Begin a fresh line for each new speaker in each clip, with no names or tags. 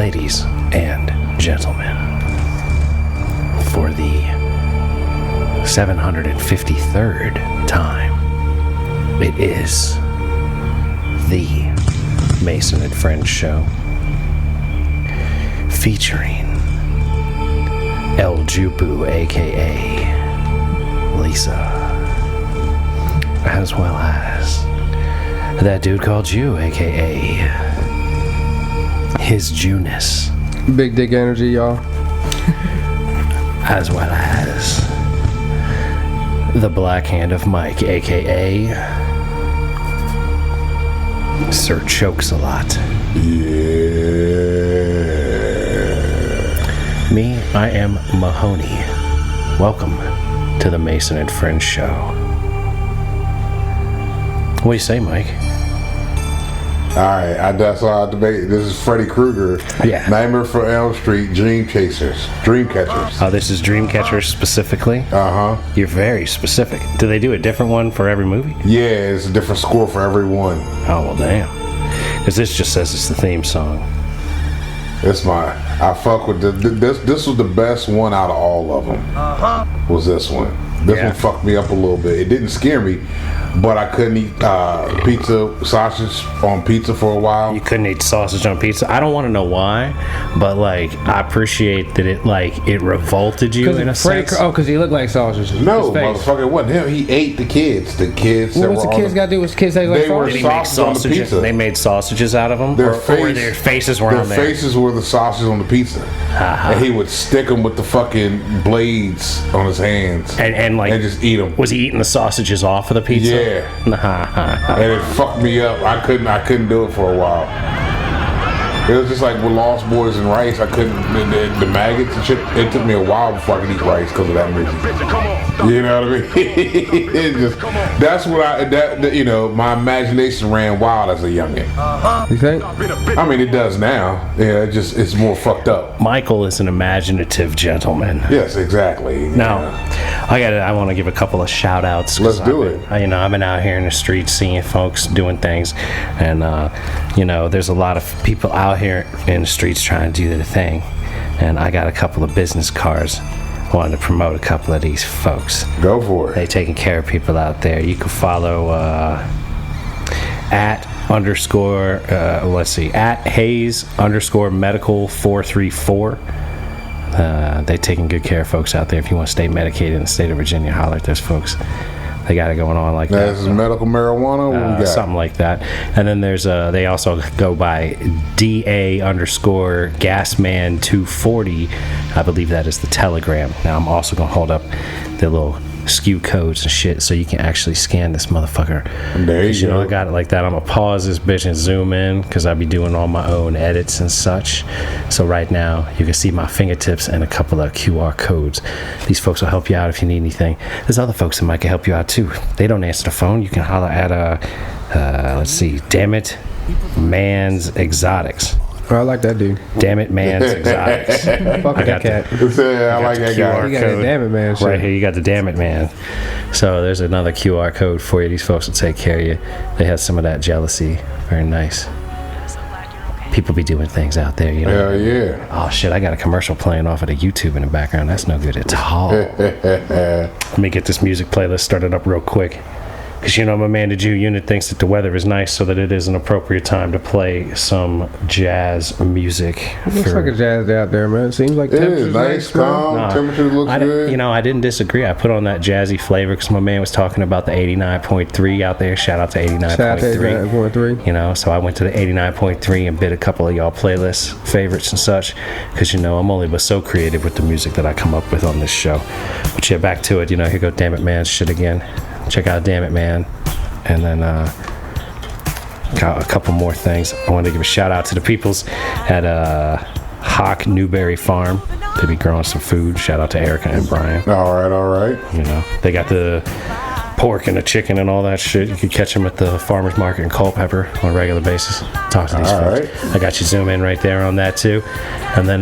ladies and gentlemen, for the 753rd time, it is the Mason and Friends Show, featuring El Jupu, aka Lisa, as well as that dude called you, aka His Junus.
Big dick energy, y'all.
As well as the Black Hand of Mike, aka Sir Chokes-a-Lot.
Yeah.
Me, I am Mahoney. Welcome to the Mason and Friends Show. What do you say, Mike?
Alright, that's all I have to make. This is Freddy Krueger.
Yeah.
Nightmare for Elm Street, Dreamcatchers.
Oh, this is Dreamcatchers specifically?
Uh-huh.
You're very specific. Do they do a different one for every movie?
Yeah, it's a different score for every one.
Oh, well, damn. Because this just says it's the theme song.
I fuck with this was the best one out of all of them. Was this one. This one fucked me up a little bit. It didn't scare me, but I couldn't eat sausage on pizza for a while.
You couldn't eat sausage on pizza? I don't want to know why, but like I appreciate that it revolted you in a sense.
Because he looked like sausage.
No, motherfucker, it wasn't him. He ate the kids. The kids.
What's the kids got to do with kids that like
sausage?
Did he make sausages? They made sausages out of them? Or their faces were on there?
Their faces were the sausages on the pizza. And he would stick them with the fucking blades on his hands. And just eat them.
Was he eating the sausages off of the pizza?
Yeah. And it fucked me up. I couldn't do it for a while. It was just like with Lost Boys and rice. I couldn't, the maggots and shit, it took me a while before I could eat rice because of that movie. You know what I mean? That's what my imagination ran wild as a youngin'.
You think?
I mean, it does now. Yeah, it's more fucked up.
Michael is an imaginative gentleman.
Yes, exactly.
Now, I want to give a couple of shout outs.
Let's do it.
I've been out here in the streets seeing folks doing things, and there's a lot of people out here in the streets trying to do their thing, and I got a couple of business cards wanting to promote a couple of these folks.
Go for it.
They taking care of people out there. You can follow at Hayes_medical 434. They taking good care of folks out there. If you want to stay medicated in the state of Virginia, holler at those folks. They got it going on like that.
This is medical marijuana? What we got?
Something like that. And then there's they also go by DA_Gasman240. I believe that is the Telegram. Now I'm also going to hold up the little SKU codes and shit so you can actually scan this motherfucker.
There you go.
I got it like that. I'm going to pause this bitch and zoom in because I'll be doing all my own edits and such. So right now you can see my fingertips and a couple of QR codes. These folks will help you out if you need anything. There's other folks that might can help you out too. They don't answer the phone. You can holler at let's see, Damn It Man's Exotics.
Oh, I like that dude.
Damn It Man's Exotics.
Fuck that cat.
I like that guy.
You got the Damn It Man shit.
Right here, you got the Damn It Man. So there's another QR code for you. These folks will take care of you. They have some of that jealousy. Very nice. People be doing things out there,
Hell yeah.
Oh shit, I got a commercial playing off of the YouTube in the background. That's no good at all. Let me get this music playlist started up real quick. Because my man, the Jew unit thinks that the weather is nice, so that it is an appropriate time to play some jazz music.
It looks like a jazz day out there, man. It seems like
it is nice, calm. Temperature looks good.
I didn't disagree. I put on that jazzy flavor because my man was talking about the 89.3 out there. Shout out to 89.3. So I went to the 89.3 and bid a couple of y'all playlist favorites and such. Because I'm only but so creative with the music that I come up with on this show. But yeah, back to it. Here go Damn It Man's shit again. Check out Damn It Man. And then got a couple more things. I wanted to give a shout out to the peoples at Hawk Newberry Farm. They be growing some food. Shout out to Erica and Brian.
All right.
They got the pork and the chicken and all that shit. You can catch them at the farmer's market in Culpeper on a regular basis. Talk to these folks. Right. I got you zoom in right there on that too. And then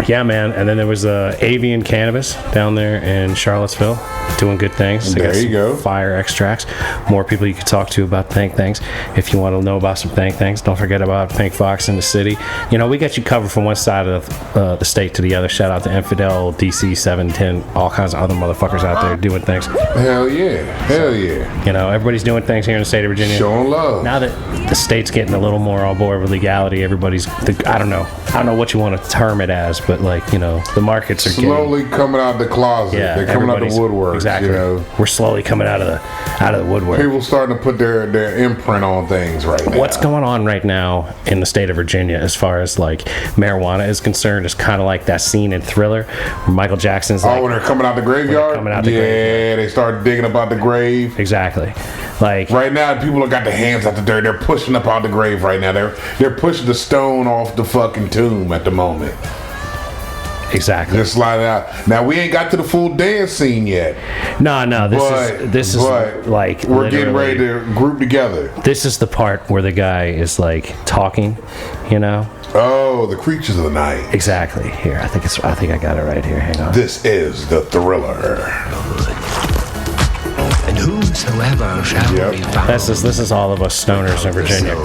Yeah, man. And then there was Avian Cannabis down there in Charlottesville, doing good things. They
There
got
you
some
go.
Fire extracts. More people you could talk to about Thank Things. If you want to know about some Thank Things, don't forget about Pink Fox in the city. You know, we got you covered from one side of the state to the other. Shout out to Infidel, DC 710, all kinds of other motherfuckers out there doing things.
Hell yeah. Hell yeah.
You know, everybody's doing things here in the state of Virginia.
Showing love.
Now that the state's getting a little more on board with legality, everybody's, I don't know what you want to term it as, but like, you know, the markets are
slowly coming out the closet.
Yeah,
They're coming out the woodwork.
Exactly.
You know?
We're slowly coming out of the woodwork.
People starting to put their imprint on things right now.
What's going on right now in the state of Virginia as far as like marijuana is concerned is kind of like that scene in Thriller where Michael Jackson's like,
when they're coming out the graveyard?
Graveyard.
They start digging about the grave.
Exactly. Like
right now, people have got their hands out the dirt. They're pushing up out the grave right now. They're pushing the stone off the fucking tomb at the moment.
Exactly.
Just slide it out. Now we ain't got to the full dance scene yet.
No. This is like
we're getting ready to group together.
This is the part where the guy is like talking, you know.
Oh, the creatures of the night.
Exactly. Here, I think I got it right here. Hang on.
This is the Thriller.
And whosoever shall be found.
This is all of us stoners in Virginia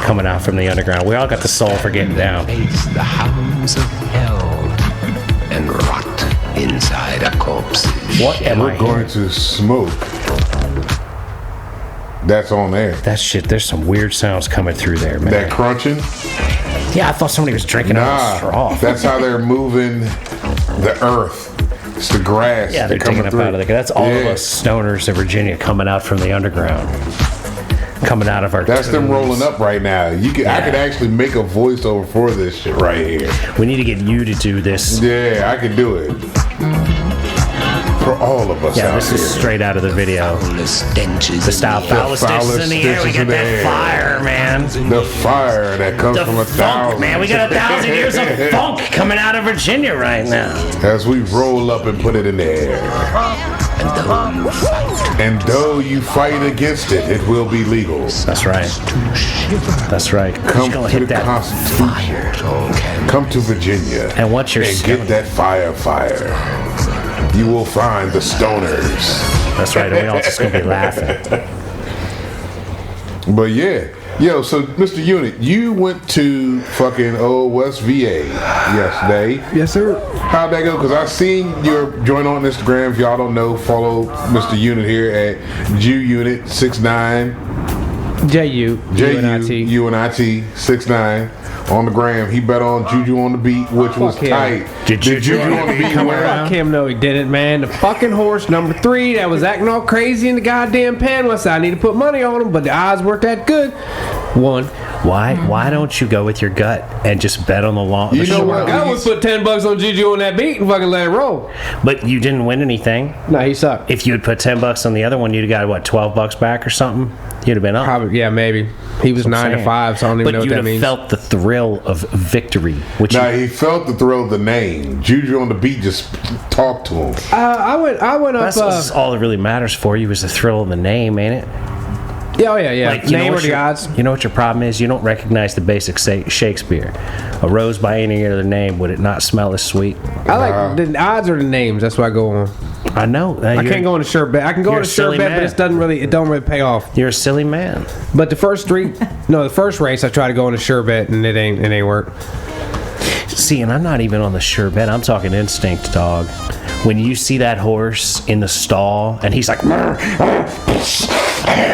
coming out from the underground. We all got the soul for getting down.
Face the hounds of hell and rot inside a corpse.
What am I
We're going
hearing?
to smoke. That's on there.
That shit, there's some weird sounds coming through there, man.
That crunching?
Yeah, I thought somebody was drinking out of a straw.
That's how they're moving the earth. It's the grass.
Yeah, they're taking up out of the. That's all of us stoners in Virginia coming out from the underground, coming out of our.
That's them
tombs.
rolling up right now. I could actually make a voiceover for this shit right here.
We need to get you to do this.
Yeah, I can do it. For all of us
Yeah,
out
this
here.
is straight out of the video. The style foulest stitches in the air. We got that fire, man.
The fire that comes
The
from a
funk,
thousand.
man. We got 1,000 years of funk coming out of Virginia right now.
As we roll up and put it in the air. And though you fight against it, it will be legal.
That's right. That's right.
Come
Gonna
to
hit
the
that
Constitution. Come to Virginia.
And what's your
and get that fire. You will find the stoners.
That's right. And we all just gonna be laughing.
But yeah. Yo, so Mr. Unit, you went to fucking old West VA yesterday.
Yes, sir.
How'd that go? Because I seen your joint on Instagram. If y'all don't know, follow Mr. Unit here at JUNit69. JUNIT69 on the gram. He bet on Juju on the beat, which was
Fuck him.
tight.
Did Juju
on the beat
come
win?
around?
Fuck him, no, he didn't, man. The fucking horse, number 3, that was acting all crazy in the goddamn pen. I said I need to put money on him, but the odds weren't that good. Won.
Why don't you go with your gut and just bet on the long?
You know what?
I would put $10 on Juju on that beat and fucking let it roll.
But you didn't win anything.
No, he sucked.
If you had put $10 on the other one, you'd have got what, $12 back or something. You'd have been up.
Probably, yeah, maybe. He was 9 to 5, so I don't even know what
But
that
you'd
means.
have felt the thrill of victory, which
Nah, he felt the thrill of the name. Juju on the beat just talked to him.
I went up.
that's all that really matters for you is the thrill of the name, ain't it?
Yeah, yeah.
Like, you know
Name or
what
the
your-
odds.
You know what your problem is? You don't recognize the basic Shakespeare. A rose by any other name, would it not smell as sweet?
I like the odds or the names. That's what I go on.
I know.
I can't go on a sure bet. I can go
you're
on a
a
sure
silly
bet,
man.
but it don't really pay off.
You're a silly man.
But the first race I tried to go on a sure bet and it ain't work.
See, and I'm not even on the sure bet. I'm talking instinct, dog. When you see that horse in the stall and he's like, "Mrr,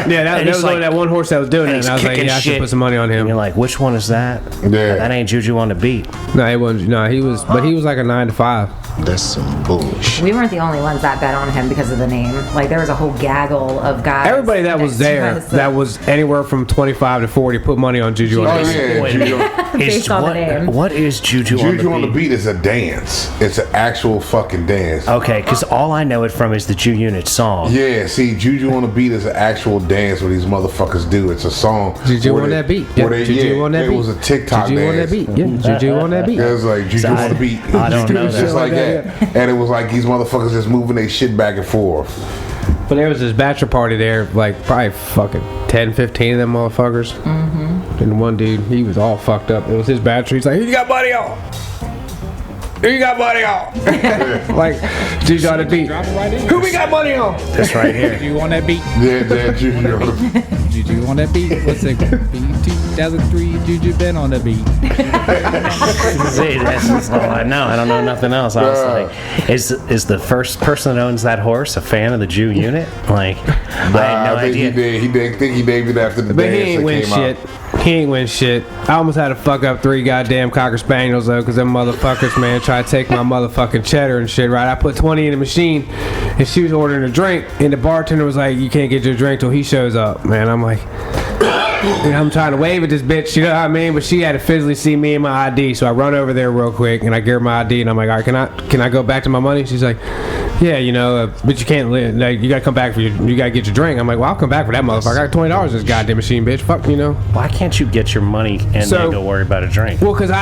Yeah, that
he's
was
like-
only that one horse that was doing it,
he's
and I was like,
kicking
yeah, I should
shit.
put some money on
and
him.
you're like, which one is that?
Yeah.
That ain't Juju on the beat.
No, he wasn't. No, he was like a 9 to 5.
That's some bullshit.
We weren't the only ones that bet on him because of the name. Like, there was a whole gaggle of guys.
Everybody that was there, that was anywhere from 25 to 40, put money on Juju.
Oh
on the beat.
yeah,
Wait a
Juju.
Based on the name.
What is Juju,
Juju
on the beat?
is a dance. It's an actual fucking dance.
Okay, because all I know it from is the Jew Unit song.
Yeah, see, Juju on the beat is an actual dance where these motherfuckers do. It's a song.
Juju
where
on
they-
that beat.
where they-
Juju on that
it
beat.
was a TikTok
Juju
dance.
on that beat. Yeah, Juju on that beat.
It was like Juju on the beat.
I don't know
Just
that.
like that. And it was like these motherfuckers just moving their shit back and forth.
But there was this bachelor party there, like probably fucking 10, 15 of them motherfuckers. Mm-hmm. And one dude, he was all fucked up. It was his bachelor. He's like, "You got money on? You got money on?" Like, dude got a beat. Who we got money on?
This right here.
Juju on that beat.
Yeah, Dad Junior.
Juju on that beat. What's it? Beat 2003. Juju been on the beat.
See, that's all I know. I don't know nothing else. I was like, is the first person that owns that horse a fan of the Jew unit? Like, I had no idea.
He did think he named it after the
But he
dance
ain't
that
win
came
shit.
out.
He ain't win shit. I almost had to fuck up 3 goddamn Cocker Spaniels though, because them motherfuckers, man, tried to take my motherfucking cheddar and shit, right? I put 20 in the machine, and she was ordering a drink, and the bartender was like, "You can't get your drink till he shows up." Man, I'm like, I'm trying to wave at this bitch, you know what I mean? But she had to physically see me and my ID, so I run over there real quick, and I give her my ID, and I'm like, "All right, can I go back to my money?" She's like, "Yeah, you know, but you can't live. Like, you gotta come back you gotta get your drink." I'm like, "Well, I'll come back for that motherfucker. I got $20 in this goddamn machine, bitch. Fuck, you know."
Why can't you get your money and then go worry about a drink?
Well, because they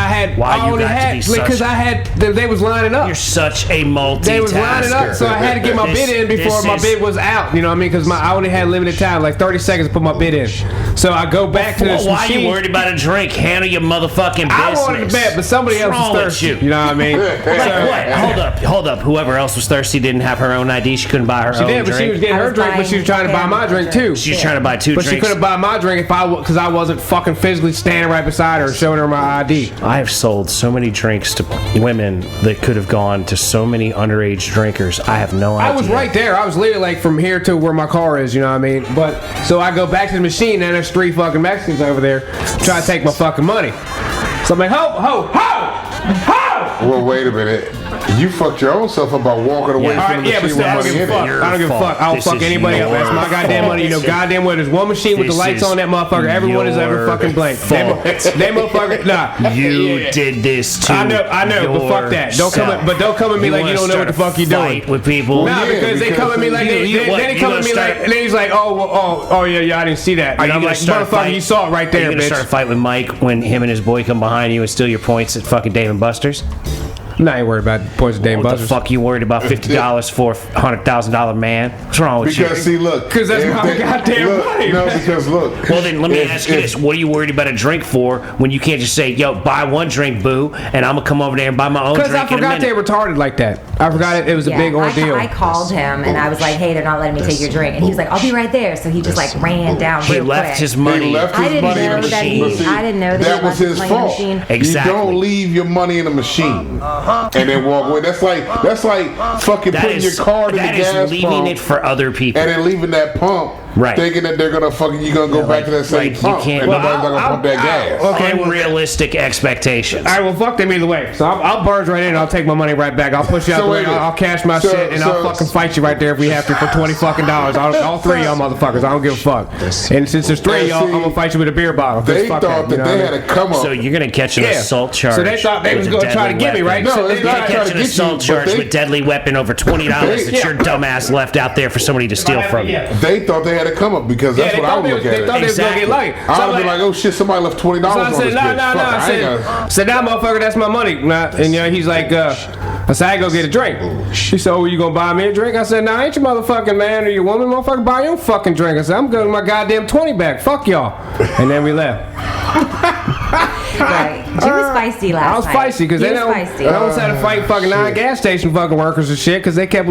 was lining up.
You're such a multitasker.
They was lining up, so I had to get my bid in before my bid was out. You know what I mean? Because I only had limited time, like 30 seconds to put my bid in. So I go back to this
Why
machine.
are you worried about a drink? Handle your motherfucking business.
I wanted to bet, but somebody else was thirsty. You know what I mean?
Like what? Hold up. Whoever else was thirsty didn't have her own ID. She couldn't buy her own drink.
She did, but she was getting her drink, but she was trying to buy my drink too.
She was trying to buy 2 drinks.
But she couldn't buy my drink because I wasn't fucking physically standing right beside her showing her my ID.
I have sold so many drinks to women that could have gone to so many underage drinkers. I have no idea.
I was right there. I was literally like from here to where my car is, you know what I mean? But so I go back to the machine, and there's 3 fucking Mexicans over there trying to take my fucking money. So I'm like, ho!
Well, wait a minute. You fucked your own self up by walking away from the machine with money in it.
I don't give a fuck. I don't fuck anybody up. That's my goddamn money. You know, goddamn well, there's one machine with the lights on that motherfucker. Everyone is ever fucking blank. They motherfucker. Nah.
You did this too.
I know, but fuck that. Don't come at me like you don't know what the fuck you doing.
With people.
Nah, because they come at me like then he come at me like, and then he's like, oh yeah, I didn't see that. And I'm like, motherfucker, you saw it right there, bitch.
You gonna start a fight with Mike when him and his boy come behind you and steal your points at fucking Dave and Buster's?
No, I ain't worried about points of Dave and Buster's.
What the fuck you worried about $50 for a $100,000 man? What's wrong with you?
Because see, look.
Because that's my goddamn money.
No, because look.
Well, then let me ask you this: what are you worried about a drink for when you can't just say, "Yo, buy one drink, boo," and I'm gonna come over there and buy my own drink?
Because I forgot they retarded like that. I forgot it was a big ordeal.
I called him and I was like, "Hey, they're not letting me take your drink," and he was like, "I'll be right there." So he just like ran down real quick.
He left his money.
I didn't know that I didn't know that
was his fault.
Exactly.
You don't leave your money in a machine and then walk away. That's like fucking putting your card in the gas pump.
That is leaving it for other people.
And then leaving that pump.
Right.
Thinking that they're gonna you gonna go back to that same pump, and nobody's not gonna pump that gas.
Unrealistic expectations.
All right, well, fuck them either way. So I'll barge right in and I'll take my money right back. I'll push you out the way. I'll cash my shit and I'll fucking fight you right there if we have to for $20 fucking. All 3 of y'all motherfuckers. I don't give a fuck. And since there's 3 of y'all, I'm gonna fight you with a beer bottle.
They thought that they had to come up.
So you're gonna catch an assault charge.
So they thought they was gonna try to get me, right?
No,
You're gonna catch an assault charge with deadly weapon over $20 that your dumbass left out there for somebody to steal from you.
They thought they had to come up because that's what I would look at.
They thought they was gonna get lucky.
I would be like, oh shit, somebody left $20 on this bitch.
I said, nah, motherfucker, that's my money. And you know, he's like, I said, I go get a drink. He said, oh, you gonna buy me a drink? I said, nah, I ain't your motherfucking man or your woman, motherfucker. Buy your own fucking drink. I said, I'm going to my goddamn 20 back. Fuck y'all. And then we left.
Right. She was feisty last night.
I was feisty because I almost had to fight fucking 9 gas station fucking workers and shit because they kept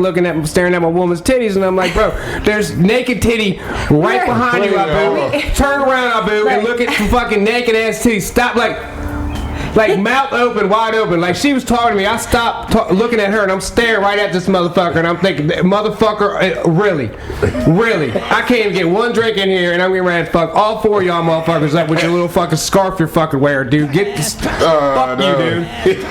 staring at my woman's titties, and I'm like, bro, there's naked titty right behind you, Abu. Turn around, Abu, and look at some fucking naked ass titties. Stop, like mouth open, wide open. Like she was talking to me. I stopped looking at her and I'm staring right at this motherfucker and I'm thinking, motherfucker, really? I can't even get one drink in here and I'm getting ready to fuck all 4 of y'all motherfuckers up with your little fucking scarf you're fucking wearing, dude. Get this. Fuck you, dude.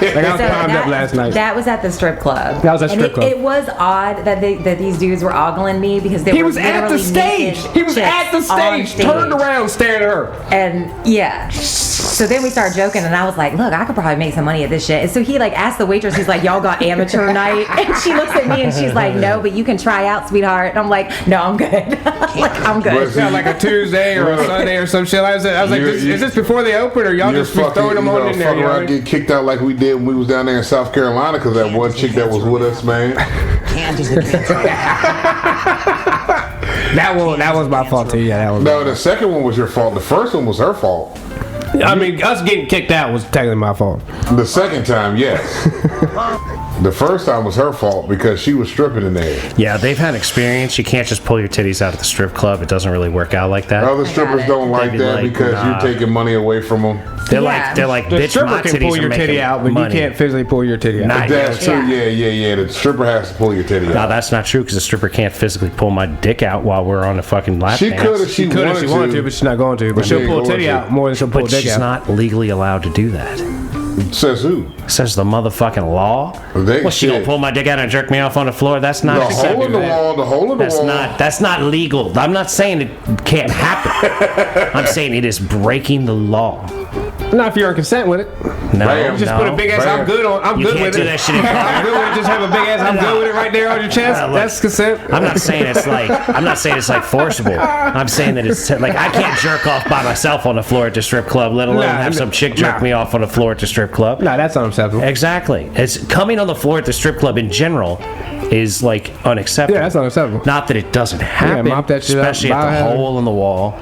Like I was primed up last night.
That was at the strip club.
That was at strip club.
It was odd that these dudes were ogling me because
he was at the stage. He was at the stage, turned around, staring at her.
And yeah. So then we started joking and I was like, look, I could probably make some money at this shit. And so he like asked the waitress, he's like, y'all got amateur night? And she looks at me and she's like, no, but you can try out, sweetheart. And I'm like, no, I'm good. Like, I'm good.
Yeah, like a Tuesday or a Sunday or some shit. I was like, is this before they open or y'all just throwing them on in there?
Fucking around, get kicked out like we did when we was down there in South Carolina because that one chick that was with us, man.
That was my fault too. Yeah, that was.
No, the second one was your fault. The first one was her fault.
I mean, us getting kicked out was technically my fault.
The second time, yes. The first time was her fault because she was stripping in there.
Yeah, they've had experience. You can't just pull your titties out at the strip club. It doesn't really work out like that.
Other strippers don't like
They'd be
that
like,
because
nah.
you're taking money away from them.
They're
Yeah.
like,
The
bitch,
stripper
my
can
titties
pull
are
your
making
titty out, but
money.
you can't physically pull your titty out.
Nah,
That's true.
Yeah.
Yeah. The stripper has to pull your titty
No,
out.
that's not true because the stripper can't physically pull my dick out while we're on the fucking lap
She
dance.
could if she
Could if she wanted to, but she's not going to. But
She
she'll
ain't
pull a
going
titty
to.
out more than she'll pull a
But
dick
she's
out.
not legally allowed to do that.
Says who?
Says the motherfucking law.
They-
Well, she gonna
shit.
pull my dick out and jerk me off on the floor? That's not
The
acceptable.
hole in the wall. The hole in the wall.
That's not legal. I'm not saying it can't happen. I'm saying it is breaking the law.
Not if you're in consent with it.
No,
Bam.
Just
no.
put a big ass. I'm good on. I'm
You
good
can't
with
do
it.
that shit in
I'm
public.
good with it. Just have a big ass. I'm good with it right there on your chest.
Look,
That's consent.
I'm not saying it's like forcible. I'm saying that it's like I can't jerk off by myself on the floor at the strip club, let alone
Nah,
have some chick jerk
nah.
me off on the floor at the strip club.
No, that's unacceptable.
Exactly. It's coming on the floor at the strip club in general is like unacceptable.
Yeah, that's unacceptable.
Not that it doesn't happen,
mop that shit up,
especially at the
biohazard.
hole in the wall,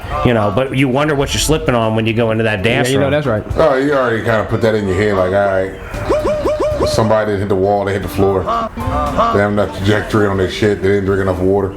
But you wonder what you're slipping on when you go into that
Yeah,
dance
you know
room.
that's right.
Oh, you already kind of put that in your head, like, all right. Somebody didn't hit the wall, they hit the floor. They have enough trajectory on their shit, they didn't drink enough water.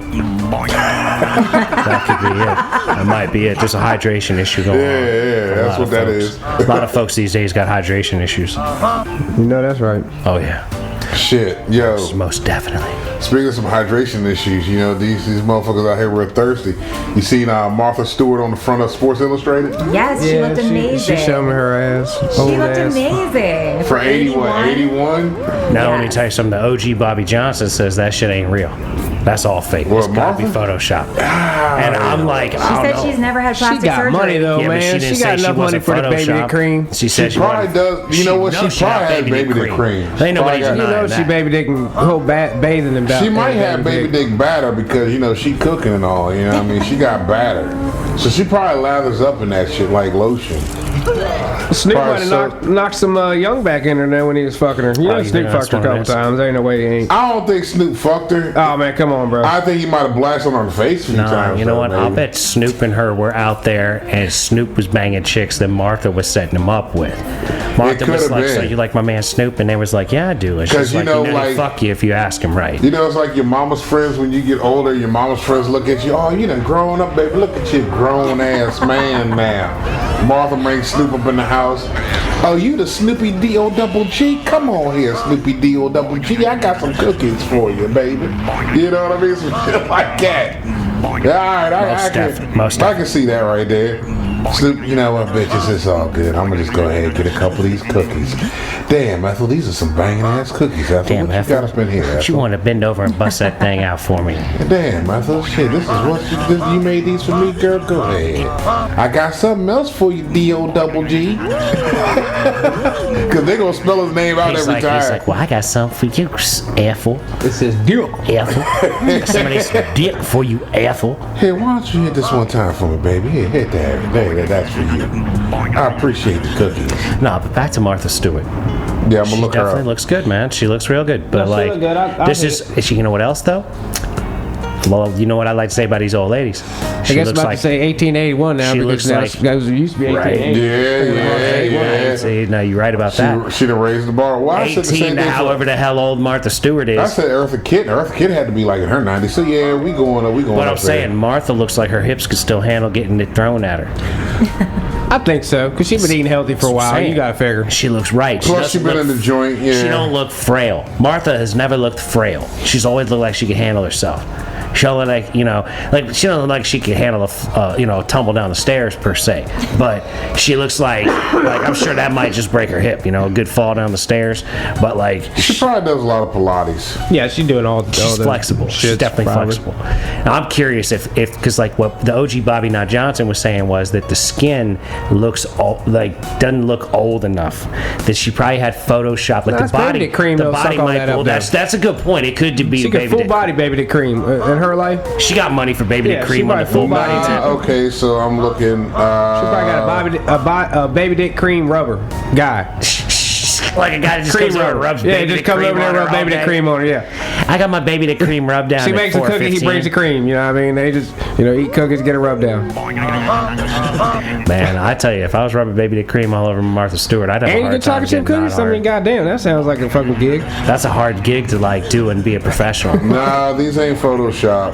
That could be it. That might be it. There's a hydration issue going on.
Yeah, that's what that is.
A lot of folks these days got hydration issues.
You know that's right.
Oh yeah,
Shit, yo.
most definitely.
Speaking of some hydration issues, these motherfuckers out here were thirsty. You seen Martha Stewart on the front of Sports Illustrated?
Yes, she looked amazing.
She showed me her ass.
She
Old
looked
ass.
amazing.
For 81?
Now let me
Yes.
tell you something. The OG Bobby Johnson says that shit ain't real. That's all fake.
Well,
It's gotta be
Martha?
photoshopped. And I'm like,
She
I don't
said
know.
she's never had
She
plastic
got
surgery.
money though,
Yeah, but
man.
didn't
She
say
got enough money
wasn't
for the baby
photoshopped.
dick cream.
She said
She probably does. You know what? She
knows
probably
got
has baby dick cream.
Ain't nobody
She probably
You
denying
know
that.
she baby dick and whole bathing in
She might have baby dick batter because she cooking and all. You know what I mean? She got batter, so she probably lathers up in that shit like lotion.
Snoop might
Probably
have knocked some young back in her there when he was fucking her. You know
you
Snoop
think
fucked her a
that's
couple
what it is?
times. There ain't no way he ain't.
I don't think Snoop fucked her.
Oh man, come on, bro.
I think he might have blasted her on the face a few
Nah,
times.
you know
though,
what? I'll
maybe.
bet Snoop and her were out there, and Snoop was banging chicks that Martha was setting him up with. Martha was
could've
like,
been.
"So you like my man Snoop?" And they was like, "Yeah, I do." And
'Cause
she's like,
like-
fuck you if you ask him right."
You know, it's like your mama's friends when you get older. Your mama's friends look at you. Oh, you done grown up, baby. Look at you, grown ass man now. Martha brings Snoop up in the house. Oh, you the Snoopy D-O-double-G? Come on here, Snoopy D-O-double-G. I got some cookies for you, baby. You know what I mean? Some shit like that. Yeah, all right,
Most
I can see that right there. Snoop, you know what, bitches, it's all good. I'm gonna just go ahead and get a couple of these cookies. Damn, Ethel, these are some banging ass cookies, Ethel.
Damn,
what you got up in here, Ethel?
She wanted to bend over and bust that thing out for me.
Damn, I thought, shit, this is what you made these for me, girl? Go ahead. I got something else for you, D-O-double-G. Because they going to spell his name out
He's
every time.
like, well, I got something for you, Ethel.
It says deal.
Ethel. Got some of this dick for you, Ethel.
Hey, why don't you hit this one time for me, baby? Here, hit that. There, that's for you. I appreciate the cookies.
No, but back to Martha Stewart.
Yeah, I'm going
She
to look her
definitely
up.
looks good, man. She looks real good. But
she
like,
look good. I
this
hate
is. You know what else though? Well, you know what I like to say about these old ladies.
I
She
guess
looks
about
like
to say 1881 now
she
because
looks
now
like-
guys used to be 1880.
Yeah.
See, no, you're right about that.
She done raised the bar. Well, I said the
18
same
to
thing
however the hell old Martha Stewart
I
is.
said Eartha Kitt. Eartha Kitt had to be like in her 90s. So, yeah, we going up.
What I'm
up
saying,
there.
Martha looks like her hips could still handle getting it thrown at her.
I think so because she's been eating healthy for a while.
Saying.
You gotta figure.
She looks right.
Plus, she
doesn't
been in
look-
the joint. Yeah.
She don't look frail. Martha has never looked frail. She's always looked like she can handle herself. She don't look like, like she don't look like she can handle a tumble down the stairs per se. But she looks like I'm sure that might just break her hip. A good fall down the stairs. But like
She probably does a lot of Pilates.
Yeah, she's doing all.
she's
the
flexible. She's
shits,
definitely
probably.
flexible. Now I'm curious if because like what the OG Bobby Knott Johnson was saying was that the skin looks doesn't look old enough. That she probably had Photoshop like
Nah,
the
it's
body.
baby dick cream,
the
though,
body
suck all
might.
that up,
Well,
though.
that's a good point. It could be
She
a
got
baby
full
dick.
body baby dick cream in her life.
She got money for baby
Yeah,
dick
she
cream on the
probably
full
full
body
body
too.
Okay, so I'm looking.
She probably got a baby dick cream rubber guy.
Like a guy that just
Cream
comes over
rubber.
and rubs
Yeah,
baby
just
dick
comes
cream
over there
on
and
her
rub baby
all
dick
day.
cream on her. Yeah.
I got my baby dick cream rubbed down.
She makes a cookie, he brings the cream. You know what I mean? They just, eat cookies, get it rubbed down.
Man, I tell you, if I was rubbing baby dick cream all over Martha Stewart, I'd have a
And you
hard
get
time
chocolate chip
getting
cookies?
that
I mean,
hard.
goddamn, that sounds like a fucking gig.
That's a hard gig to like do and be a professional.
Nah, these ain't Photoshop.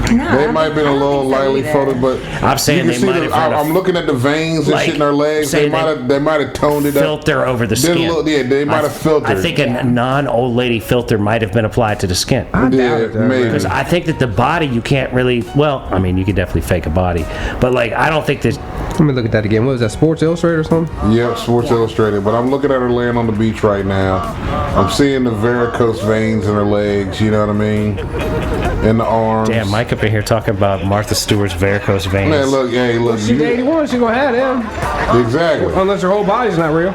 They might have been a little lightly photo, but
I'm saying
you
they
can see
might have
I'm looking at the veins and
like,
shit in her legs.
say
They might have toned it up.
filter over the skin.
They might have filtered.
I think a non-old lady filter might have been applied to the skin.
I doubt it, though,
maybe.
Because I think that the body, you can't really, well, I mean, you could definitely fake a body. But, like, I don't think that,
Let me look at that again. What was that, Sports Illustrated or something?
Yep, Sports Illustrated. But I'm looking at her laying on the beach right now. I'm seeing the varicose veins in her legs, you know what I mean? In the arms.
damn, Mike up in here talking about Martha Stewart's varicose veins.
Man, look, hey, look.
She's 81, she's gonna have them.
Exactly.
Unless her whole body's not real.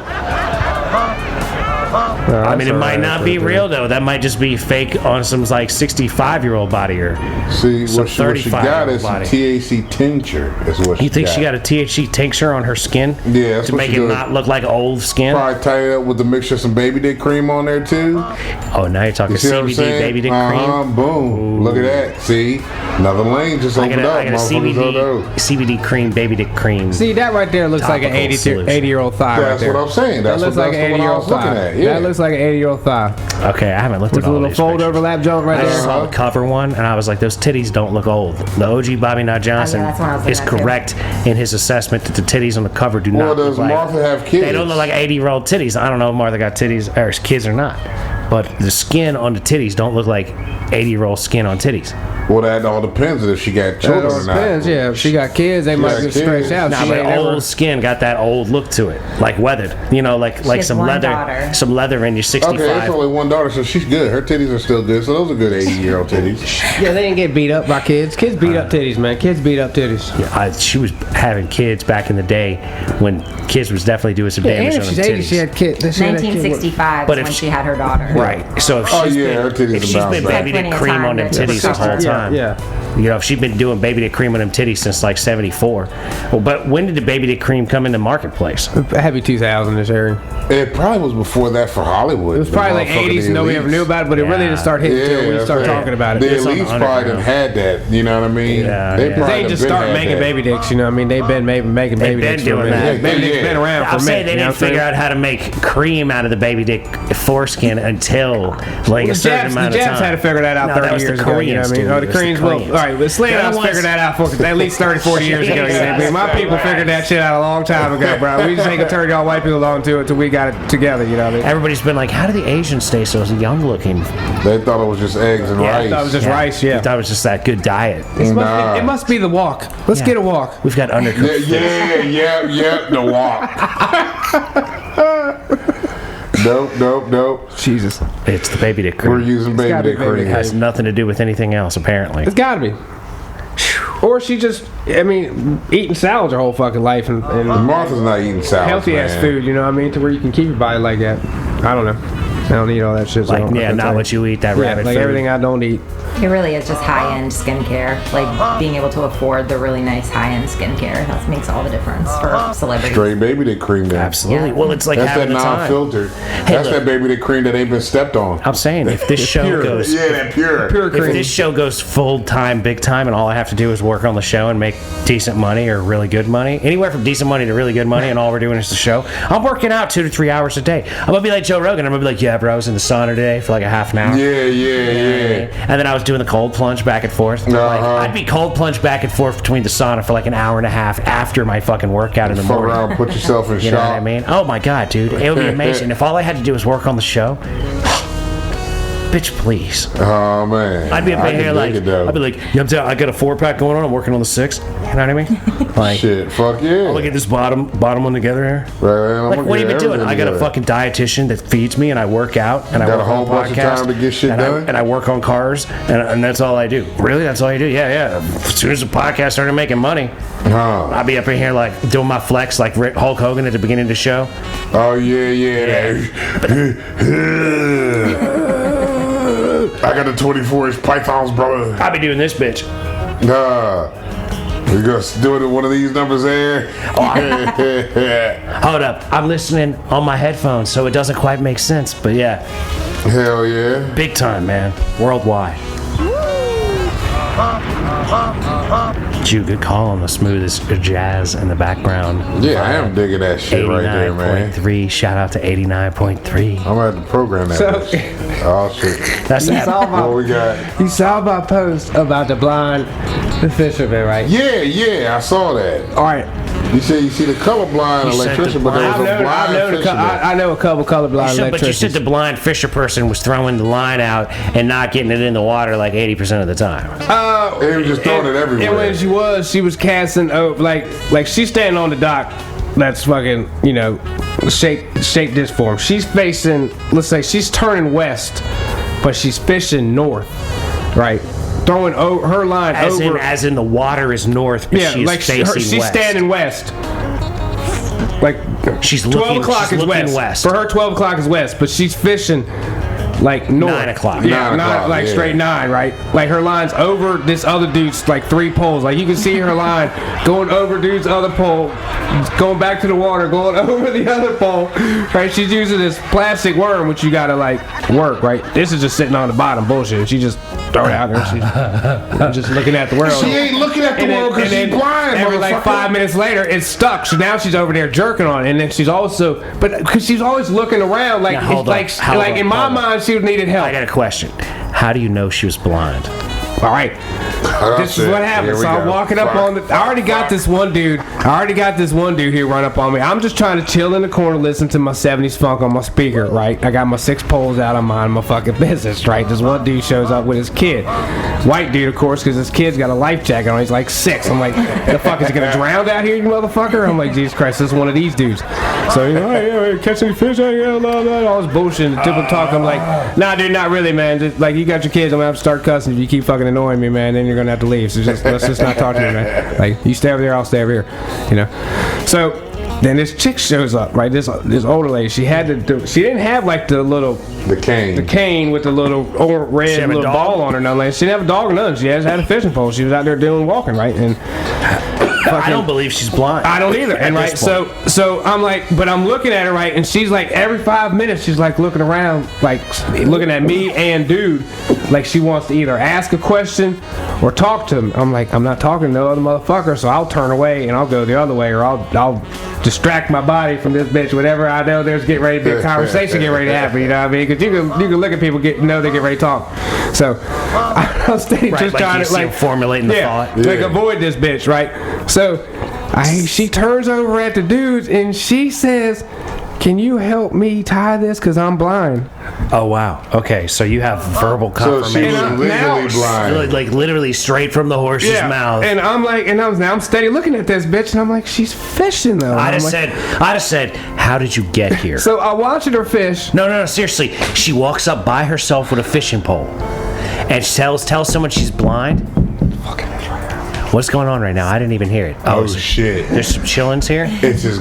I mean, it might not be real, though. That might just be fake on some, like, 65-year-old body or...
See,
Some
what she got is some
body.
THC tincture, is what
You think she got a THC tincture on her skin?
Yeah, that's
to
what
make
she
it
does.
not look like old skin?
Probably tie it up with the mixture of some baby dick cream on there, too.
Oh, now you're talking
You see what I'm
CBD
saying?
baby dick cream?
Boom. Look at that. See? Another lane just
I
opened
got
up.
a
Motherfuckers don't know.
CBD cream, baby dick cream.
See, that right there looks like an
Topical solution.
80-year-old thigh right
That's
there.
what I'm saying.
That
That's
looks
what,
like
that's
an
the one I
80-year-old
was looking
thigh.
at. Yeah.
That looks like an 80-year-old thigh.
Okay, I haven't looked
With
at
a
all
little
these
fold
pictures.
overlap joke right
I
there.
just saw the cover one, and I was like, those titties don't look old. The OG Bobby Knott Johnson
that's what I was
is
looking at, too.
correct in his assessment that the titties on the cover do
Well,
not
does
look like...
Martha have kids?
They don't look like 80-year-old titties. I don't know if Martha got titties or kids or not. But the skin on the titties don't look like 80-year-old skin on titties.
Well, that all depends if she got
That
children
all
or not.
depends, yeah. If she got kids, they might
got
get
kids.
stretched out.
Nah,
She
but
ain't
old
never-
skin got that old look to it, like weathered. You know, like
has
some
one
leather,
daughter.
some leather in your 65.
Okay, that's only one daughter, so she's good. Her titties are still good, so those are good 80-year-old titties.
Yeah, they didn't get beat up by kids. Kids beat up titties, man. Kids beat up titties.
She was having kids back in the day when kids was definitely doing some
Yeah,
damage
and
on
if
the
she's 80,
titties.
she had kids.
1965
But
is
if
when
she-
she had her daughter.
Right. So if
Oh,
she's
yeah, her titties
if
are
she's
bounced
been
back.
baby dick
Plenty of
cream
time
on them
to-
titties the whole time.
Yeah.
You know, if she's been doing baby dick cream on them titties since like 74. Well, but when did the baby dick cream come in the marketplace?
Heavy 2000 this area.
It probably was before that for Hollywood.
It was probably like 80s and nobody ever knew about it, but it really didn't start hitting until we
that's
started
right.
talking about it.
The
It's on the
elites probably done
underground.
had that. You know what I mean?
Yeah,
they
yeah.
probably
They
done
just
been
start
had
making
that.
baby dicks, you know what I mean? They've been making baby
They've
dicks
been
for a
doing
minute.
that.
Baby dicks
Yeah.
been around for
I'm
a
saying
minute.
they didn't figure out how to make cream out of the baby dick foreskin until like a certain amount
The
of
Japs
time.
had to figure that out
No,
30
that was
years
the
ago, you know what I mean?
Koreans,
Oh,
dude.
the
It was the
Koreans, well, all
Koreans.
right, but Slant
They're the
House
ones-
figured that out for at least 30, 40 years ago. You know what I mean? My people figured that shit out a long time ago, bro. We just ain't gonna turn y'all white people on to it until we got it together, you know what I mean?
Everybody's been like, how do the Asians stay so young looking?
They thought it was just eggs and
Yeah,
rice.
That was just rice,
I
yeah.
thought it was just that good diet.
Nah.
It must be the walk. Let's
Yeah.
get a walk.
We've got undercooked fish.
Yeah, the walk. Nope.
Jesus.
It's the baby dick
We're
cream.
using
gotta
baby
be
dick
baby
cream.
It has nothing to do with anything else, apparently.
It's gotta be. Or she just, I mean, eating salads her whole fucking life and
Martha's not eating salads,
healthy ass
man.
food, you know what I mean? To where you can keep your body like that. I don't know. I don't eat all that shit. So I
Like,
don't
yeah,
fucking
not
tell
what you eat, that
Yeah,
rabbit
like
food.
everything I don't eat.
It really is just high-end skincare. Like being able to afford the really nice high-end skincare. That makes all the difference for celebrities.
Straight baby dick cream then.
Absolutely.
Yeah.
Well, it's like
That's that
having the time.
non-filtered. That's
look.
that baby dick cream that ain't been stepped on.
I'm saying, if this show
Pure.
goes...
Yeah, that pure.
Pure
If
cream.
this show goes full time, big time, and all I have to do is work on the show and make decent money or really good money, anywhere from decent money to really good money, and all we're doing is the show, I'm working out 2 to 3 hours a day. I'm gonna be like Joe Rogan. I'm gonna be like, yeah, bro, I was in the sauna today for like a half an hour.
Yeah.
And then I was doing the cold plunge back and forth. Like, I'd be cold plunge back and forth between the sauna for like an hour and a half after my fucking workout in the
Fuck
morning.
around, put yourself in
You know what I
shock.
mean? Oh my god, dude, it would be amazing if all I had to do was work on the show. Bitch, please.
Oh man.
I'd be up
I
in
can
here
dig
like,
it, though.
I'd be like, yeah, I got a 4-pack going on. I'm working on the 6. You know what I mean? Like,
Shit, fuck yeah.
look at this bottom one together here.
Right, I'm
Like,
gonna
what have
get
you been doing?
everything
I got a
together.
fucking dietitian that feeds me, and I work out, and I
Got
work
a
on
whole
the
bunch of
podcast,
time to get shit
and
done?
and I work on cars, and that's all I do. Really? That's all you do? Yeah. As soon as the podcast started making money,
Huh.
I'd be up in here like doing my flex like Hulk Hogan at the beginning of the show.
Oh yeah. I got the 24-inch pythons, brother.
I'd be doing this bitch.
Nah. We gonna do it at one of these numbers there.
Hold up, I'm listening on my headphones, so it doesn't quite make sense. But yeah,
Hell yeah.
Big time, man. Worldwide. Jew, good call on the smoothest jazz in the background.
Yeah, I am digging that shit right there, man.
89.3. Shout out to 89.3.
I'm gonna have to program that.
So-
bitch. Oh shit.
That's that.
What we got?
You saw my post about the blind fisherman, right?
Yeah, I saw that.
All right.
You see the colorblind
You said
electrician,
the
but there was a blind fisherman.
I know a couple colorblind
But you said
electricians.
the blind fisher person was throwing the line out and not getting it in the water like 80% of the time.
He was just throwing it everywhere.
And when she was casting over, like she's standing on the dock. That's fucking, shape this form. She's facing, let's say she's turning west, but she's fishing north, right? Throwing her line
As in the water is north, but she's facing
she's
west.
standing west. Like
She's
12
looking,
o'clock
she's
is
looking
west. For her, 12 o'clock is west, but she's fishing like north.
9 o'clock.
Yeah,
9 o'clock,
like
yeah.
straight 9, right? Like her line's over this other dude's like 3 poles. Like you can see her line going over dude's other pole, going back to the water, going over the other pole. Right? She's using this plastic worm, which you gotta like work, right? This is just sitting on the bottom bullshit. She just throw it out there. She's just looking at the world.
She ain't looking at the world because she's blind,
every like
motherfucker.
5 minutes later, it's stuck. So now she's over there jerking on it, and then she's also, but because she's always looking around, like
Now, hold on,
like
hold
like
on,
in my
hold on.
mind, she needed help.
I got a question. How do you know she was blind?
All right. This is what happens. So I'm walking up on the. I already got this one dude here run up on me. I'm just trying to chill in the corner, listen to my 70s funk on my speaker, right? I got my 6 poles out. I'm minding my fucking business, right? This one dude shows up with his kid. White dude, of course, because his kid's got a life jacket on. He's like 6. I'm like, the fuck is he gonna drown out here, you motherfucker? I'm like, Jesus Christ, this is one of these dudes. So, hey, catch any fish? All this bullshit. The typical talk. I'm like, nah, dude, not really, man. Just, like, you got your kids. I'm gonna have to start cussing if you keep fucking annoying me, man. Then you're gonna have to leave. So let's just not talk to you, man. Like, you stay over there, I'll stay over here. So then this chick shows up, right? This older lady. She didn't have like the cane with the little red little ball on her. Nothing. Like, she didn't have a dog or nothing. She just had a fishing pole. She was out there walking, right? And
I don't believe she's blind.
I don't either. And right, so I'm like, but I'm looking at her, right, and she's like every 5 minutes she's like looking around, like looking at me and dude, like she wants to either ask a question or talk to him. I'm like, I'm not talking to no other motherfucker, so I'll turn away and I'll go the other way, or I'll distract my body from this bitch. Whatever I know, there's getting ready to be a conversation getting ready to happen. You know what I mean? Because you can look at people know they get ready to talk. So I'll stay
Right,
just
like
trying
you
to
see him formulating the thought.
like avoid this bitch, right? So she turns over at the dudes and she says, "Can you help me tie this? Cause I'm blind."
Oh wow. Okay, so you have verbal
So she
confirmation.
was legally blind.
Like literally straight from the horse's mouth.
And I'm like, I'm steady looking at this bitch, and I'm like, she's fishing though.
I'd have said, how did you get here?
So I watched her fish.
No, seriously. She walks up by herself with a fishing pole and tells someone she's blind. What's going on right now? I didn't even hear it.
Oh shit!
There's some chillins here.
It's his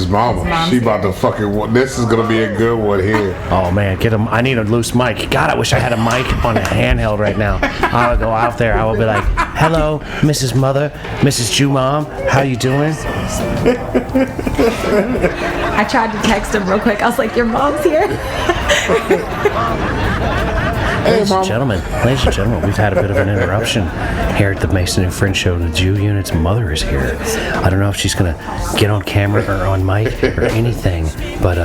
mama. She about to fucking. This is gonna be a good one here.
Oh man, get him! I need a loose mic. God, I wish I had a mic on a handheld right now. I would go out there. I would be like, "Hello, Mrs. Mother, Mrs. Jew Mom, how you doing?"
I tried to text him real quick. I was like, your mom's here.
Ladies and gentlemen, we've had a bit of an interruption here at the Mason and Friends show. The Jew Unit's mother is here. I don't know if she's gonna get on camera or on mic or anything, but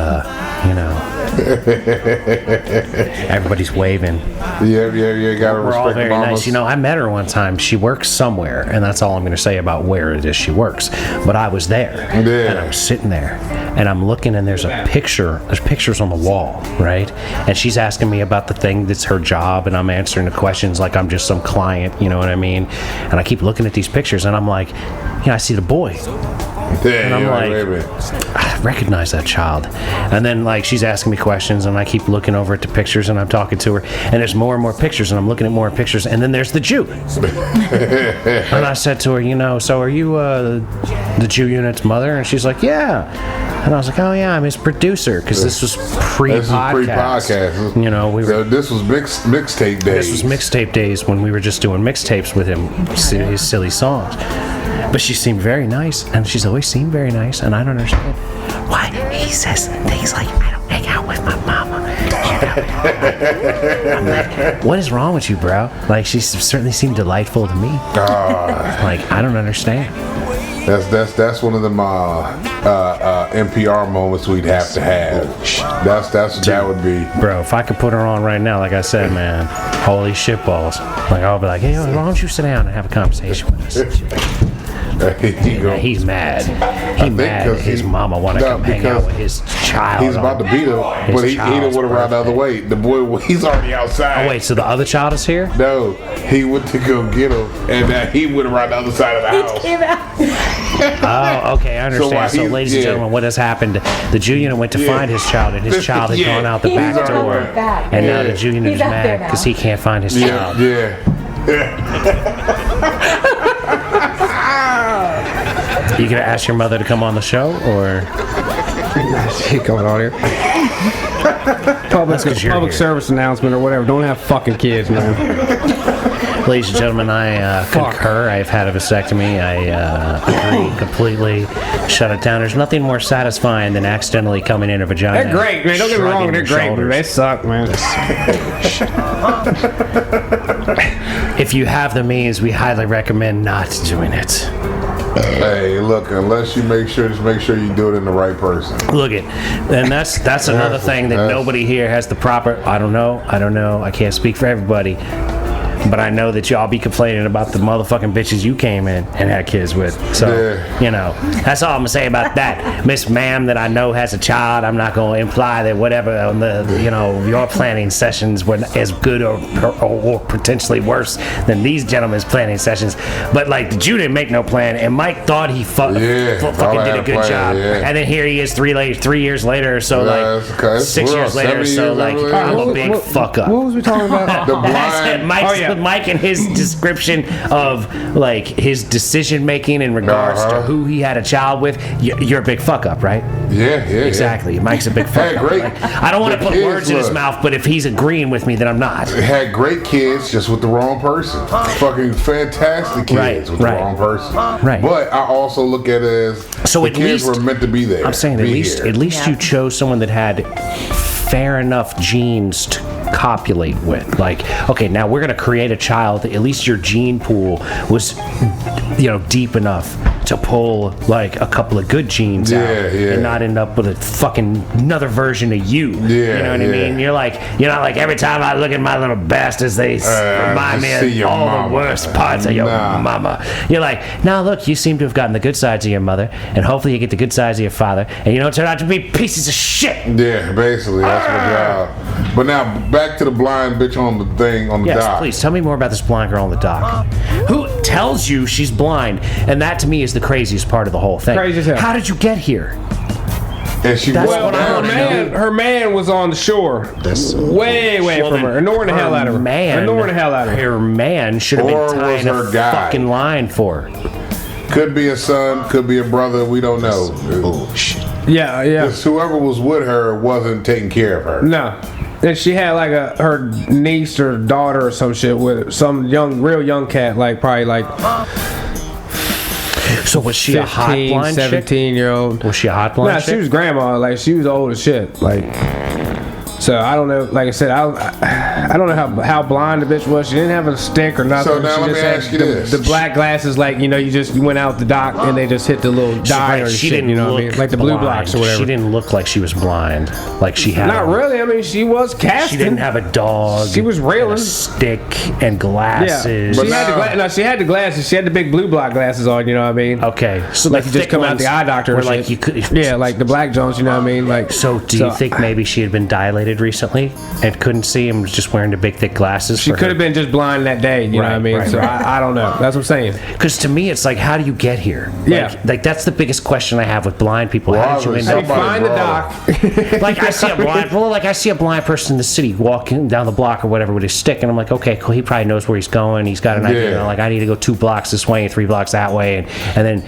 everybody's waving.
Yeah. Gotta
We're all
respect
very
the mamas.
nice. I met her one time. She works somewhere, and that's all I'm gonna say about where it is she works. But I was there, and I was sitting there, and I'm looking, and there's a picture. There's pictures on the wall, right? And she's asking me about the thing that's her job, and I'm answering the questions like I'm just some client. You know what I mean? And I keep looking at these pictures, and I'm like, I see the boy. And I'm like, I recognize that child. And then like she's asking me questions, and I keep looking over at the pictures, and I'm talking to her, and there's more and more pictures, and I'm looking at more pictures, and then there's the Jew. And I said to her, so are you the Jew Unit's mother? And she's like, yeah. And I was like, oh yeah, I'm his producer, because this was pre-podcast.
This was mixtape days.
This was mixtape days when we were just doing mixtapes with him, his silly songs. But she seemed very nice, and she's always seemed very nice, and I don't understand why he says things like, I don't make out with my mama. I'm like, what is wrong with you, bro? Like, she certainly seemed delightful to me. Like, I don't understand.
That's one of them NPR moments we'd have to have. That's that would be.
Bro, if I could put her on right now, like I said, man, holy shit balls. Like, I'll be like, hey, why don't you sit down and have a conversation with us? He's mad. He's mad that his mama want to come hang out with his child.
He's about to beat him, but he done went around the other way. The boy, he's already outside.
Oh, wait, so the other child is here?
No, he went to go get him, and he went around the other side of the house.
He came out.
Oh, okay, I understand. So, ladies and gentlemen, what has happened? The Jew unit went to find his child, and his child had gone out the back door. And now the Jew unit is mad because he can't find his child. You gonna ask your mother to come on the show, or
she coming on here? Public service announcement or whatever. Don't have fucking kids, man.
Ladies and gentlemen, I concur. I've had a vasectomy. I agree completely. Shut it down. There's nothing more satisfying than accidentally coming in a vagina.
They're great, man. Don't get me wrong. They're great, but they suck, man.
If you have the means, we highly recommend not doing it.
Hey, look, unless you just make sure you do it in the right person.
Look it, and that's another thing that nobody here has the proper. I don't know. I can't speak for everybody. But I know that y'all be complaining about the motherfucking bitches you came in and had kids with. So, you know, that's all I'm going to say about that. Miss Ma'am that I know has a child, I'm not going to imply that whatever on your planning sessions were as good or potentially worse than these gentlemen's planning sessions. But, like, the Jew didn't make no plan, and Mike thought he fucking did a good job. Yeah. And then here he is 3 years later or so, 6 years later or so, like, I'm a big fuck up.
What was we talking about?
The blind.
Mike and his description of like his decision making in regards to who he had a child with. You're a big fuck up, right?
Yeah,
exactly. Mike's a big fuck up. Like, I don't want to put words in his mouth, but if he's agreeing with me, then I'm not.
Had great kids, just with the wrong person. Fucking fantastic kids with the wrong person.
Right.
But I also look at it as the kids were meant to be there.
I'm saying at least you chose someone that had fair enough genes to copulate with. Like, okay, now we're gonna create a child that at least your gene pool was, deep enough to pull like a couple of good genes out and not end up with a fucking another version of you. You know what I mean? You're not like every time I look at my little bastards, they remind me of all the worst parts of your mama. You're like, now look, you seem to have gotten the good sides of your mother, and hopefully you get the good sides of your father, and you don't turn out to be pieces of shit.
Yeah, basically, that's my job. But now back to the blind bitch on the thing on the dock.
Yes, please tell me more about this blind girl on the dock. Who tells you she's blind? And that to me is the craziest part of the whole thing.
Crazy as hell.
How did you get here?
And she
her man was on the shore. Way from her. Ignoring the hell out of her.
Her man should have been tying a fucking line for her.
Could be a son, could be a brother, we don't know. Bullshit.
Yeah.
Because whoever was with her wasn't taking care of her.
No. And she had like her niece or daughter or some shit with her. Some real young cat, like probably like.
So was she 15, a hot blind
17-year-old?
Was she a hot blind?
No, she was grandma. Like she was old as shit. Like. So I don't know. Like I said, I don't know how blind the bitch was. She didn't have a stick or nothing.
So now let me ask you this:
the black glasses, like you went out the dock and they just hit the little dye or shit. You know what I mean? Like the blue blocks or whatever.
She didn't look like she was blind. Like she had.
Not really. I mean, she was casting.
She didn't have a dog.
She was railing.
A stick and glasses.
Yeah. But she had the glasses. She had the big blue block glasses on. You know what I mean?
Okay.
So like you just come out the eye doctor.
Like you could.
Yeah, like the black Jones. You know what I mean? Like.
So do you think maybe she had been dilated recently and couldn't see him, was just wearing the big thick glasses?
She could have been just blind that day. You know what I mean? So I don't know. That's what I'm saying.
Because to me, it's like, how do you get here?
Yeah.
Like that's the biggest question I have with blind people. How did you end up?
Find the dock.
Like I see a blind person in the city walking down the block or whatever with his stick, and I'm like, okay, cool. He probably knows where he's going. He's got an idea. Like I need to go 2 blocks this way and 3 blocks that way, and then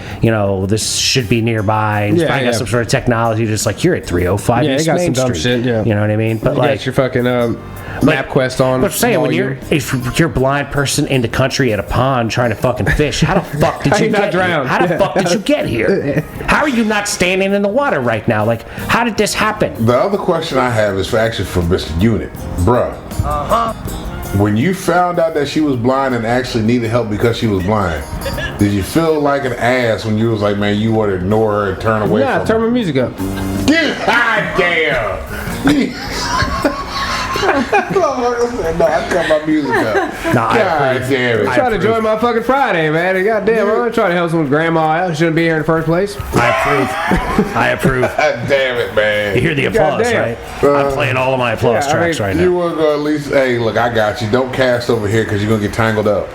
this should be nearby. And he's probably got some sort of technology, just like you're at 305 East Main Street.
Shit, yeah.
You know what I mean? But
you got your fucking MapQuest on.
But I'm saying, if you're a blind person in the country at a pond trying to fucking fish, how the fuck did you get
drown?
How the fuck did you get here? How are you not standing in the water right now? Like, how did this happen?
The other question I have is actually for Mr. Unit. Bruh. When you found out that she was blind and actually needed help because she was blind, did you feel like an ass when you was like, man, you want to ignore her and turn away from her?
Yeah, turn my music up.
God damn! No, I cut my music up.
No,
God damn it.
I try to enjoy my fucking Friday, man. Goddamn, I'm trying to help someone's grandma out. She shouldn't be here in the first place.
I approve.
God damn it, man.
You hear the applause, right? I'm playing all of my applause tracks right now.
You want to go at least, hey, look, I got you. Don't cast over here because you're going to get tangled up.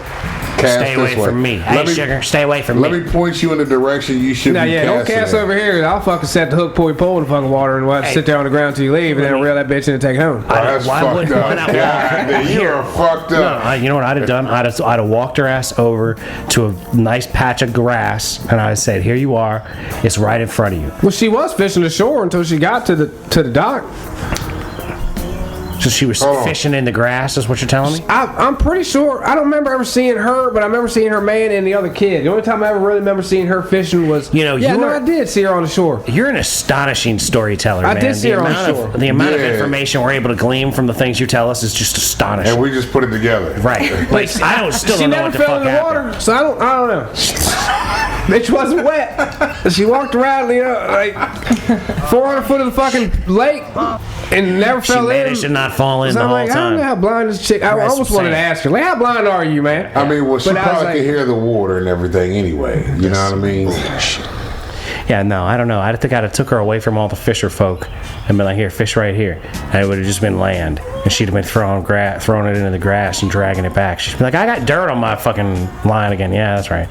Cast
stay away from me. Hey, sugar, stay away from me.
Let me point you in the direction you should be casting.
Don't cast over here. I'll fucking set the hook, pull you in the fucking water, and we'll have to sit there on the ground till you leave, and then I'll reel that bitch in and take it home.
That's fucked up. God, you are fucked up.
No, you know what I'd have done? I'd have walked her ass over to a nice patch of grass, and I'd said, here you are. It's right in front of you.
Well, she was fishing the shore until she got to the dock.
So she was fishing in the grass, is what you're telling me?
I'm pretty sure. I don't remember ever seeing her, but I remember seeing her man and the other kid. The only time I ever really remember seeing her fishing was... I did see her on the shore.
You're an astonishing storyteller, man.
I did see her on the shore.
The amount of information we're able to glean from the things you tell us is just astonishing.
And we just put it together.
Right. Like, I still don't know what the fuck happened. She never fell in the water,
so I don't know. Bitch wasn't wet. She walked around, like 400 foot of the fucking lake and never fell in.
She managed to not fall in the whole time.
I don't know how blind this chick. I almost wanted to ask her, like, how blind are you, man?
I mean, well, she probably could hear the water and everything anyway. You know what I mean?
Yeah, no, I don't know. I think I'd have took her away from all the fisher folk and been like, here, fish right here. And it would have just been land. And she'd have been throwing it into the grass and dragging it back. She'd be like, I got dirt on my fucking line again. Yeah, that's right.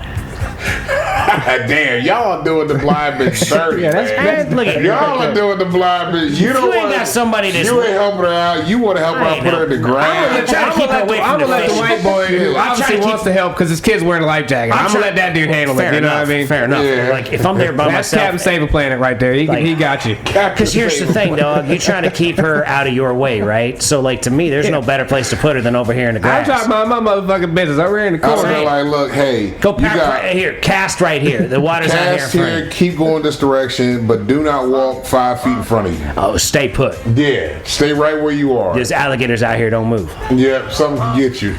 Damn, y'all are doing the blind bitch dirty.
Yeah, that's look at
y'all are doing the blind bitch. You ain't
got somebody that's...
You ain't helping her out. You want to help her out, put her in the grass.
I'm gonna let the white boy who obviously wants to help because his kid's wearing a life jacket. I'm gonna let that dude handle it. You know what I mean?
Fair enough. Yeah. Like, if I'm there by myself...
That's Captain Save a Planet right there. He got you.
Because here's the thing, dog. You're trying to keep her out of your way, right? So, like, to me, there's no better place to put her than over here in the grass.
I'm trying to mind my motherfucking business. Over here in the corner.
I'm like, look, hey.
Go pack here. Cast right here. The water's out here.
Keep going this direction, but do not walk 5 feet in front of you.
Oh, stay put.
Yeah, stay right where you are.
There's alligators out here, don't move.
Yep, something can get you.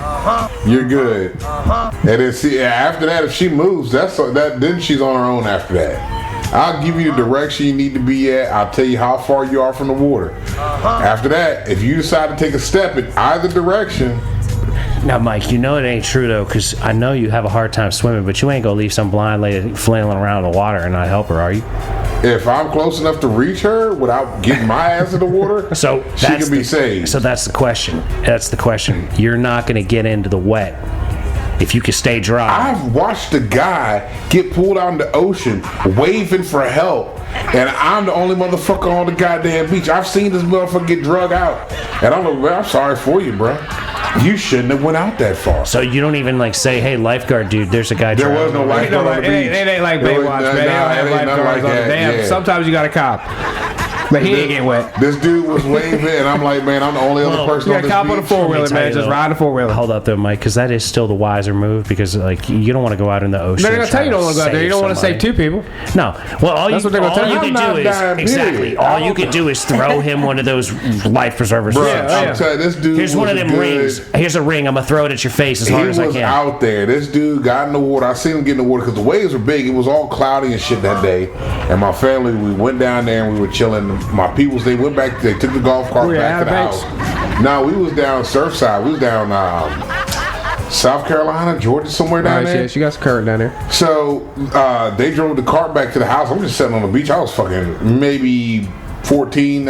You're good. And then see, after that, if she moves, then she's on her own after that. I'll give you the direction you need to be at. I'll tell you how far you are from the water. After that, if you decide to take a step in either direction.
Now, Mike, you know it ain't true, though, because I know you have a hard time swimming, but you ain't going to leave some blind lady flailing around in the water and not help her, are you?
If I'm close enough to reach her without getting my ass in the water,
so
she can be saved.
So that's the question. That's the question. You're not going to get into the wet if you can stay dry.
I've watched a guy get pulled out in the ocean waving for help, and I'm the only motherfucker on the goddamn beach. I've seen this motherfucker get drug out, and I'm sorry for you, bro. You shouldn't have went out that far.
So you don't even like say, "Hey, lifeguard dude, there's a guy."
There was no lifeguard on the beach.
It ain't like Baywatch, man. They don't have lifeguards on the damn. Sometimes you got a cop. But he ain't getting wet.
This dude was waving, and I'm like, man, I'm the only other person on this beach.
You got a cop on a four-wheeler, man. Just ride a four-wheeler.
Hold up, though, Mike, because that is still the wiser move, because, like, you don't want to go out in the ocean.
They're going to tell you don't want to go out there. You don't want to save two people.
No. Well, all you can do is...
Exactly.
All you can do is throw him one of those life preservers.
Bro, I'm telling you, this dude
Here's one of them rings. Here's a ring. I'm going to throw it at your face as hard as I can.
He was out there. This dude got in the water. I seen him get in the water because the waves were big. It was all cloudy and shit that day. And my family, we went down there and we were chilling. My peoples, they went back. They took the golf cart back to the house. No, we was down Surfside. We was down South Carolina, Georgia, somewhere down there.
Yeah, she got some current down there.
So they drove the cart back to the house. I'm just sitting on the beach. I was fucking maybe 13,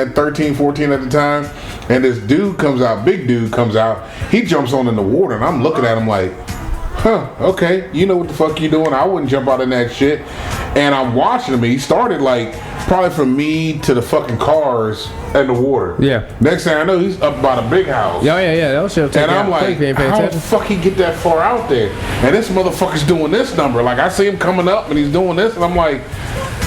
14 at the time. And this dude comes out, big dude comes out. He jumps on in the water, and I'm looking at him like, huh, okay, you know what the fuck you doing. I wouldn't jump out in that shit. And I'm watching him. He started like probably from me to the fucking cars and the water.
Yeah.
Next thing I know, he's up by the big house.
Yeah. That shit.
And I'm like, how the fuck he get that far out there? And this motherfucker's doing this number. Like, I see him coming up and he's doing this, and I'm like,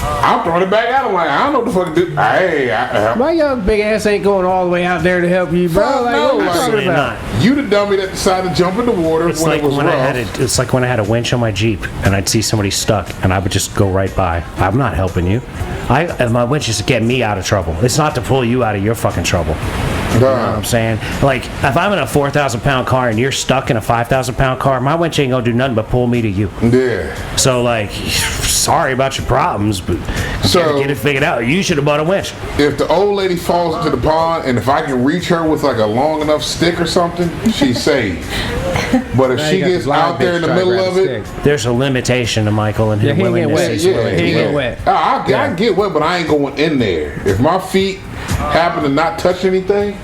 I'm throwing it back at him like, I don't know what the fuck to do. Hey,
my young big ass ain't going all the way out there to help you, bro.
Fuck
Like,
no,
what you
like,
talking about?
you the dummy that decided to jump in the water
It's
when
like
it was
when
rough.
it's like when I had a winch on my Jeep and I'd see somebody stuck and I would just go right by. I'm not helping you. My winch is to get me out of trouble. It's not to pull you out of your fucking trouble. You know what I'm saying? Like, if I'm in a 4,000-pound car and you're stuck in a 5,000-pound car, my winch ain't gonna do nothing but pull me to you.
Yeah.
So, like, sorry about your problems, but
So,
get it figured out. You should have bought a winch.
If the old lady falls into the pond and if I can reach her with like a long enough stick or something, she's safe. But if she gets out there in the middle of it,
there's a limitation to Michael and his
he ain't get
willingness.
wet.
He's
Yeah,
willing
he
to
ain't
go.
get wet.
I can get wet, but I ain't going in there. If my feet happen to not touch anything,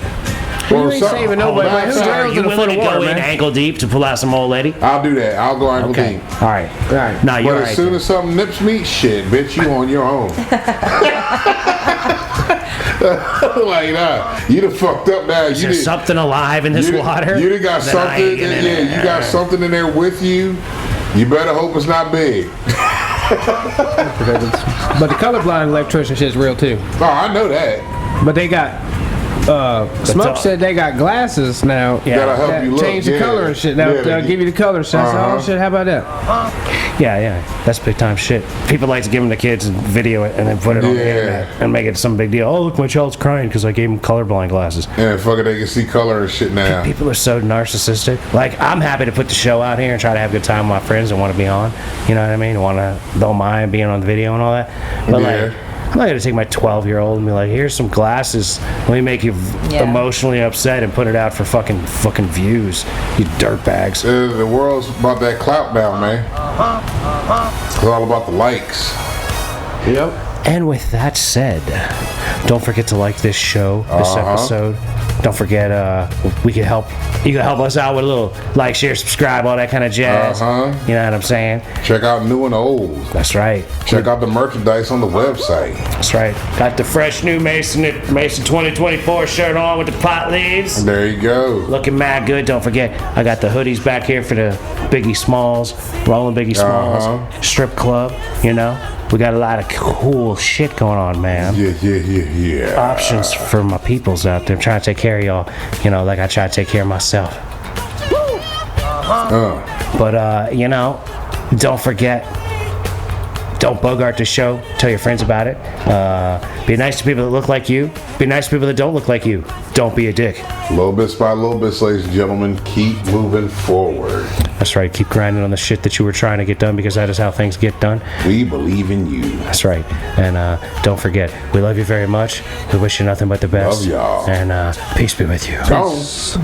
You
or
ain't
something,
saving nobody.
hold on,
Man, who
So
drowns
are
in
you
a foot
willing
of
to
water,
go in
man?
ankle deep to pull out some old lady?
I'll do that. I'll go ankle
Okay.
deep.
All right.
Right.
No, you're
But
right.
as soon as something nips me, shit, bitch, you on your own. Like, nah, you done fucked up now.
Is
You
there
done-
something alive in this
you done-
water?
You done got
Then I
something.
ain't getting in
Yeah,
there.
you got something in there with you. You better hope it's not big.
But the colorblind electrician shit's real too.
Oh, I know that.
But they got Smoke said they got glasses now.
That'll help
that
you look.
change the color and shit. They'll give you the color. So I said, oh shit, how about that?
Yeah, that's big time shit. People like to give them to kids and video it and then put it on the internet and make it some big deal. Oh, look, my child's crying because I gave him colorblind glasses.
And fuck it, they can see color and shit now.
People are so narcissistic. Like, I'm happy to put the show out here and try to have a good time with my friends and want to be on. You know what I mean? Don't mind being on the video and all that. But like, I'm not gonna take my 12-year-old and be like, here's some glasses. Let me make you emotionally upset and put it out for fucking views. You dirtbags.
The world's about that clout now, man. It's all about the likes.
Yep.
And with that said, don't forget to like this show, this episode. Don't forget, we can help. You can help us out with a little like, share, subscribe, all that kind of jazz. You know what I'm saying?
Check out new and old.
That's right.
Check out the merchandise on the website.
That's right. Got the fresh new Mason 2024 shirt on with the pot leaves.
There you go.
Looking mad good. Don't forget, I got the hoodies back here for the Biggie Smalls, Rolling Biggie Smalls, Strip Club, you know. We got a lot of cool shit going on, man.
Yeah.
Options for my peoples out there. I'm trying to take care of y'all, you know, like I try to take care of myself. But, you know, don't forget, don't bogart the show. Tell your friends about it. Be nice to people that look like you. Be nice to people that don't look like you. Don't be a dick.
Little bits by little bits, ladies and gentlemen, keep moving forward.
That's right. Keep grinding on the shit that you were trying to get done, because that is how things get done.
We believe in you.
That's right. And don't forget, we love you very much. We wish you nothing but the best.
Love y'all.
And peace be with you.
Peace.